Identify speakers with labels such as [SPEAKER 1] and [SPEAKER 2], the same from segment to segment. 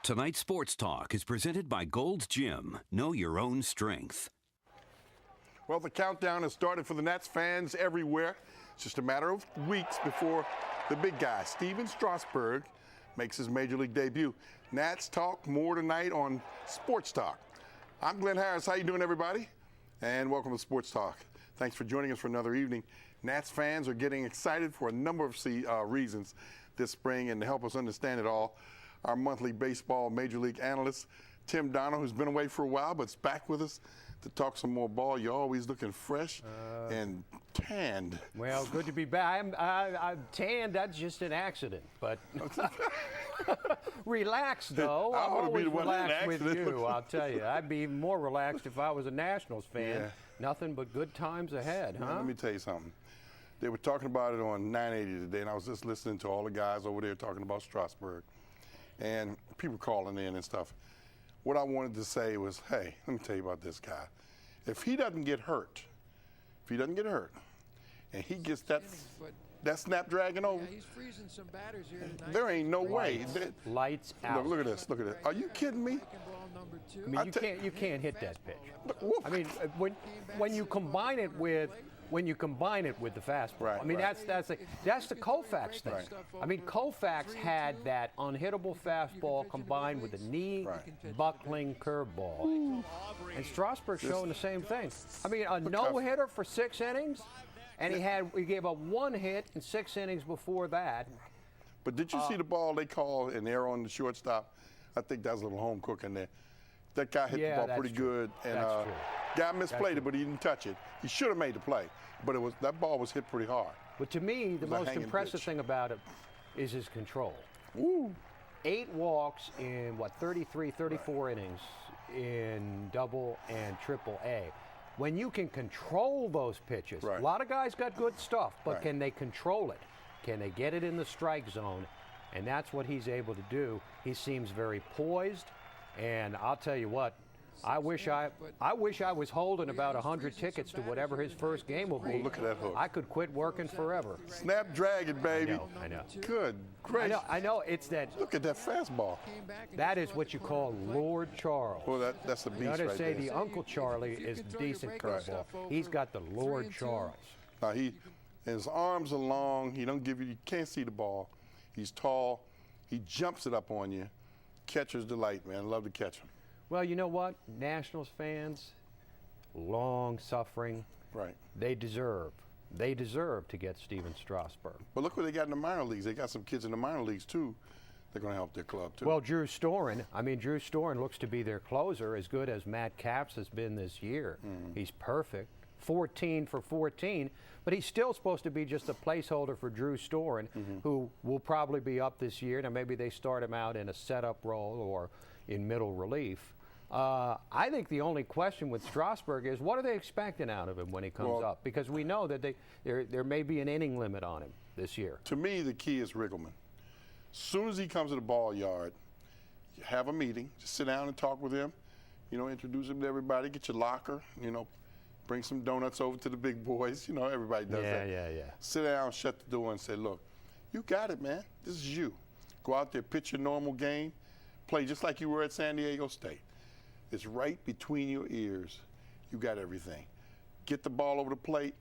[SPEAKER 1] Tonight's Sports Talk is presented by Gold's Gym. Know your own strength.
[SPEAKER 2] Well, the countdown has started for the Nats fans everywhere. It's just a matter of weeks before the big guy, Stephen Strasburg, makes his Major League debut. Nats talk more tonight on Sports Talk. I'm Glenn Harris. How you doing, everybody? And welcome to Sports Talk. Thanks for joining us for another evening. Nats fans are getting excited for a number of reasons this spring, and to help us understand it all, our monthly baseball Major League analyst, Tim Donald, who's been away for a while, but is back with us to talk some more ball. You're always looking fresh and tanned.
[SPEAKER 3] Well, good to be back. I'm tanned. That's just an accident. But relaxed, though. I'm always relaxed with you, I'll tell you. I'd be even more relaxed if I was a Nationals fan. Yeah. Nothing but good times ahead, huh?
[SPEAKER 2] Let me tell you something. They were talking about it on 980 today, and I was just listening to all the guys over there talking about Strasburg. And people calling in and stuff. What I wanted to say was, hey, let me tell you about this guy. If he doesn't get hurt, and he gets that snapdragon over,
[SPEAKER 4] he's freezing some batters here tonight.
[SPEAKER 2] There ain't no way.
[SPEAKER 3] Lights out.
[SPEAKER 2] Look at this. Look at this. Are you kidding me?
[SPEAKER 3] I mean, you can't hit that pitch. I mean, when you combine it with the fastball.
[SPEAKER 2] Right,
[SPEAKER 3] I mean,
[SPEAKER 2] right.
[SPEAKER 3] that's the Koufax thing.
[SPEAKER 2] Right.
[SPEAKER 3] I mean, Koufax had that unhittable fastball combined with a knee buckling curveball. And Strasburg showing the same thing. I mean, a no-hitter for 6 innings, and he gave up 1 hit in 6 innings before that.
[SPEAKER 2] But did you see the ball they called and they're on the shortstop? I think that was a little home cooking there. That guy hit the ball pretty good, and guy misplayed it, but he didn't touch it. He should have made the play, but that ball was hit pretty hard.
[SPEAKER 3] But to me, the most impressive thing about it is his control.
[SPEAKER 2] Woo.
[SPEAKER 3] 8 walks in 33, 34 innings in Double and Triple A. When you can control those pitches, a lot of guys got good stuff, but can they control it? Can they get it in the strike zone? And that's what he's able to do. He seems very poised. And I'll tell you what, I wish I was holding about 100 tickets to whatever his first game will be.
[SPEAKER 2] Oh, look at that hook.
[SPEAKER 3] I could quit working forever.
[SPEAKER 2] Snapdragon, baby.
[SPEAKER 3] I know.
[SPEAKER 2] Good, great.
[SPEAKER 3] I know. It's that.
[SPEAKER 2] Look at that fastball.
[SPEAKER 3] That is what you call Lord Charles.
[SPEAKER 2] Well, that's the beast right there.
[SPEAKER 3] You gotta say the Uncle Charlie is decent curveball. He's got the Lord Charles.
[SPEAKER 2] His arms are long. You can't see the ball. He's tall. He jumps it up on you. Catcher's delight, man. Love to catch him.
[SPEAKER 3] Well, you know what? Nationals fans, long suffering.
[SPEAKER 2] Right.
[SPEAKER 3] They deserve to get Stephen Strasburg.
[SPEAKER 2] But look what they got in the minor leagues. They got some kids in the minor leagues, too. They're going to help their club, too.
[SPEAKER 3] Well, Drew Storen looks to be their closer, as good as Matt Capps has been this year. He's perfect. 14 for 14, but he's still supposed to be just a placeholder for Drew Storen, who will probably be up this year. Now, maybe they start him out in a setup role or in middle relief. I think the only question with Strasburg is, what are they expecting out of him when he comes up? Because we know that there may be an inning limit on him this year.
[SPEAKER 2] To me, the key is Riggleman. As soon as he comes to the ball yard, you have a meeting, just sit down and talk with him, introduce him to everybody, get your locker, bring some donuts over to the big boys. Everybody does that.
[SPEAKER 3] Yeah.
[SPEAKER 2] Sit down, shut the door, and say, look, you got it, man. This is you. Go out there, pitch your normal game, play just like you were at San Diego State. It's right between your ears. You got everything. Get the ball over the plate.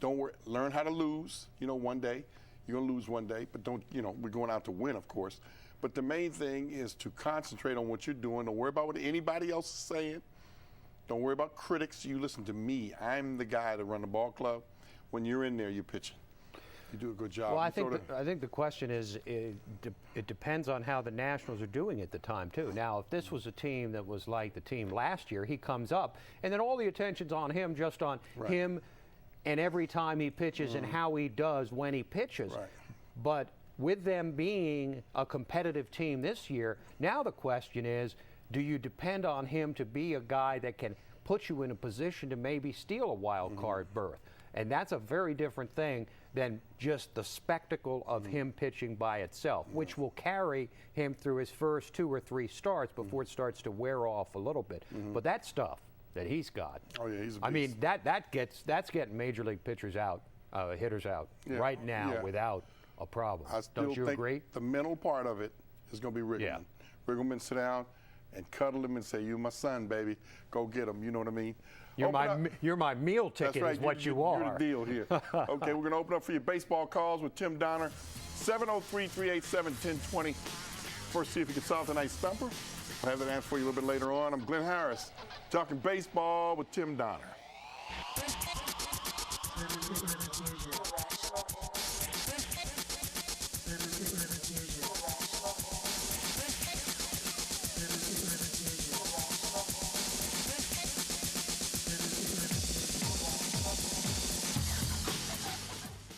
[SPEAKER 2] Don't worry. Learn how to lose. One day. You're going to lose one day, but don't, we're going out to win, of course. But the main thing is to concentrate on what you're doing. Don't worry about what anybody else is saying. Don't worry about critics. You listen to me. I'm the guy to run the ball club. When you're in there, you're pitching. You do a good job.
[SPEAKER 3] Well, I think the question is, it depends on how the Nationals are doing at the time, too. Now, if this was a team that was like the team last year, he comes up, and then all the attention's on him, just on him and every time he pitches and how he does when he pitches.
[SPEAKER 2] Right.
[SPEAKER 3] But with them being a competitive team this year, now the question is, do you depend on him to be a guy that can put you in a position to maybe steal a wild card berth? And that's a very different thing than just the spectacle of him pitching by itself, which will carry him through his first 2 or 3 starts before it starts to wear off a little bit. But that stuff that he's got,
[SPEAKER 2] he's a beast.
[SPEAKER 3] I mean, that's getting major league pitchers out, hitters out right now without a problem.
[SPEAKER 2] I still
[SPEAKER 3] Don't you
[SPEAKER 2] think
[SPEAKER 3] agree?
[SPEAKER 2] The mental part of it is going to be Riggleman. bring him and sit down and cuddle him and say, "You my son, baby. Go get him." You know what I mean?
[SPEAKER 3] You're my meal ticket.
[SPEAKER 2] That's right.
[SPEAKER 3] Is what you
[SPEAKER 2] You're
[SPEAKER 3] are.
[SPEAKER 2] the deal here. Okay, we're going to open up for your baseball calls with Tim Donner. 703-387-1020. First, see if you can solve tonight's stumper. I'll have that answer for you a little bit later on. I'm Glenn Harris, talking baseball with Tim Donner.